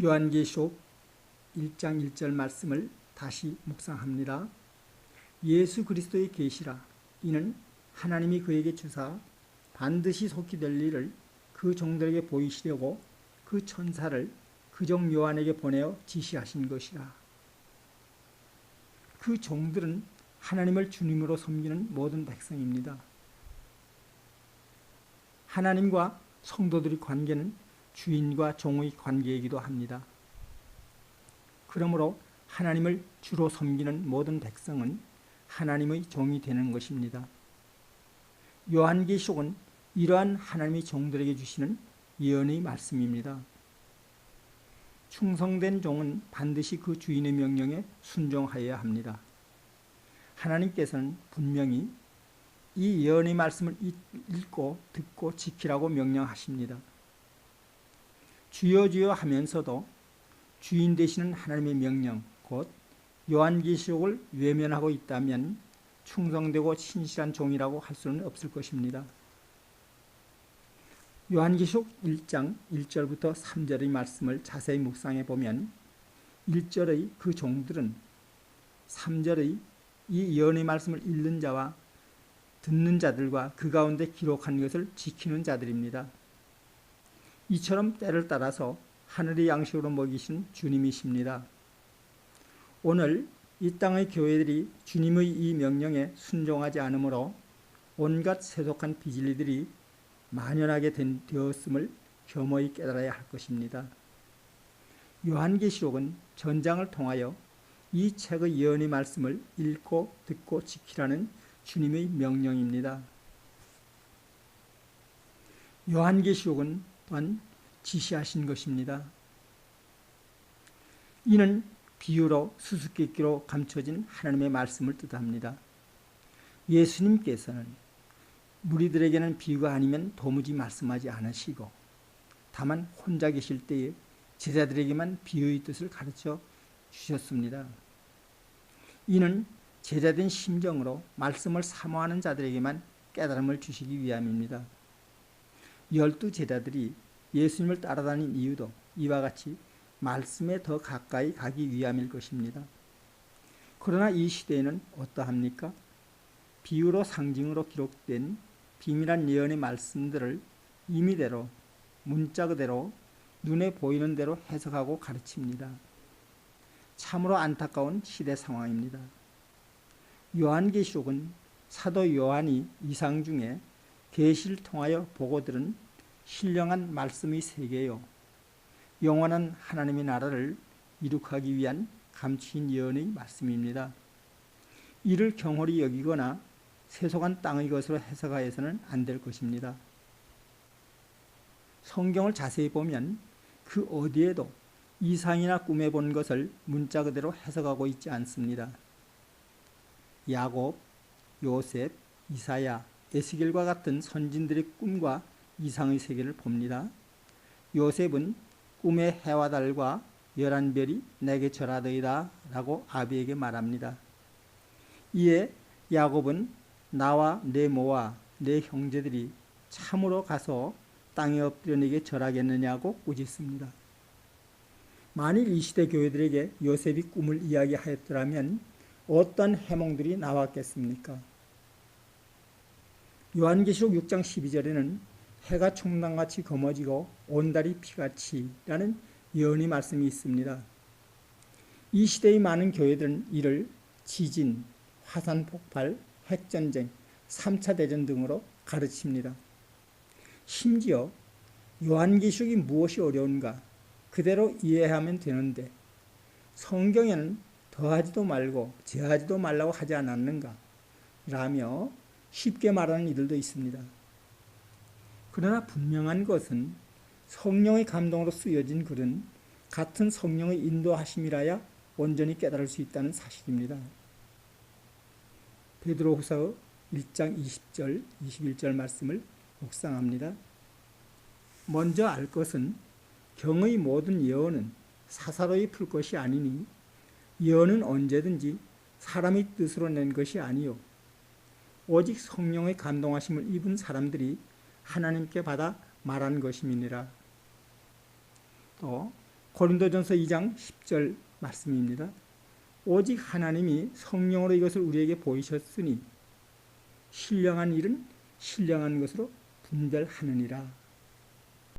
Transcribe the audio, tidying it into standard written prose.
요한계시록 1장 1절 말씀을 다시 묵상합니다. 예수 그리스도의 계시라. 이는 하나님이 그에게 주사 반드시 속히 될 일을 그 종들에게 보이시려고 그 천사를 그 종 요한에게 보내어 지시하신 것이라. 그 종들은 하나님을 주님으로 섬기는 모든 백성입니다. 하나님과 성도들의 관계는 주인과 종의 관계이기도 합니다. 그러므로 하나님을 주로 섬기는 모든 백성은 하나님의 종이 되는 것입니다. 요한계시록은 이러한 하나님의 종들에게 주시는 예언의 말씀입니다. 충성된 종은 반드시 그 주인의 명령에 순종하여야 합니다. 하나님께서는 분명히 이 예언의 말씀을 읽고 듣고 지키라고 명령하십니다. 주여 주여 하면서도 주인 되시는 하나님의 명령, 곧 요한계시록을 외면하고 있다면 충성되고 신실한 종이라고 할 수는 없을 것입니다. 요한계시록 1장 1절부터 3절의 말씀을 자세히 묵상해 보면 1절의 그 종들은 3절의 이 예언의 말씀을 읽는 자와 듣는 자들과 그 가운데 기록한 것을 지키는 자들입니다. 이처럼 때를 따라서 하늘의 양식으로 먹이신 주님이십니다. 오늘 이 땅의 교회들이 주님의 이 명령에 순종하지 않으므로 온갖 세속한 비진리들이 만연하게 되었음을 겸허히 깨달아야 할 것입니다. 요한계시록은 전장을 통하여 이 책의 예언의 말씀을 읽고 듣고 지키라는 주님의 명령입니다. 요한계시록은 또한 지시하신 것입니다. 이는 비유로 수수께끼로 감춰진 하나님의 말씀을 뜻합니다. 예수님께서는 무리들에게는 비유가 아니면 도무지 말씀하지 않으시고 다만 혼자 계실 때에 제자들에게만 비유의 뜻을 가르쳐 주셨습니다. 이는 제자된 심정으로 말씀을 사모하는 자들에게만 깨달음을 주시기 위함입니다. 12 제자들이 예수님을 따라다닌 이유도 이와 같이 말씀에 더 가까이 가기 위함일 것입니다. 그러나 이 시대에는 어떠합니까? 비유로 상징으로 기록된 비밀한 예언의 말씀들을 임의대로 문자 그대로 눈에 보이는 대로 해석하고 가르칩니다. 참으로 안타까운 시대 상황입니다. 요한계시록은 사도 요한이 이상 중에 계시를 통하여 보고 들은 신령한 말씀의 세계요, 영원한 하나님의 나라를 이룩하기 위한 감추인 예언의 말씀입니다. 이를 경홀히 여기거나 세속한 땅의 것으로 해석하여서는 안 될 것입니다. 성경을 자세히 보면 그 어디에도 이상이나 꿈에 본 것을 문자 그대로 해석하고 있지 않습니다. 야곱, 요셉, 이사야, 에스겔과 같은 선진들의 꿈과 이상의 세계를 봅니다. 요셉은 꿈의 해와 달과 11별이 내게 절하더이다 라고 아비에게 말합니다. 이에 야곱은 나와 내 모와 내 형제들이 참으로 가서 땅에 엎드려 내게 절하겠느냐고 꾸짖습니다. 만일 이 시대 교회들에게 요셉이 꿈을 이야기하였더라면 어떤 해몽들이 나왔겠습니까? 요한계시록 6장 12절에는 해가 총당같이 검어지고 온 달이 피같이 라는 예언의 말씀이 있습니다. 이 시대의 많은 교회들은 이를 지진, 화산 폭발, 핵전쟁, 3차 대전 등으로 가르칩니다. 심지어 요한계시록이 무엇이 어려운가 그대로 이해하면 되는데 성경에는 더하지도 말고 제하지도 말라고 하지 않았는가 라며 쉽게 말하는 이들도 있습니다. 그러나 분명한 것은 성령의 감동으로 쓰여진 글은 같은 성령의 인도하심이라야 온전히 깨달을 수 있다는 사실입니다. 베드로후서 1장 20절, 21절 말씀을 묵상합니다. 먼저 알 것은 경의 모든 예언은 사사로이 풀 것이 아니니 예언은 언제든지 사람의 뜻으로 낸 것이 아니요 오직 성령의 감동하심을 입은 사람들이 하나님께 받아 말한 것임이니라. 또 고린도전서 2장 10절 말씀입니다. 오직 하나님이 성령으로 이것을 우리에게 보이셨으니 신령한 일은 신령한 것으로 분별하느니라.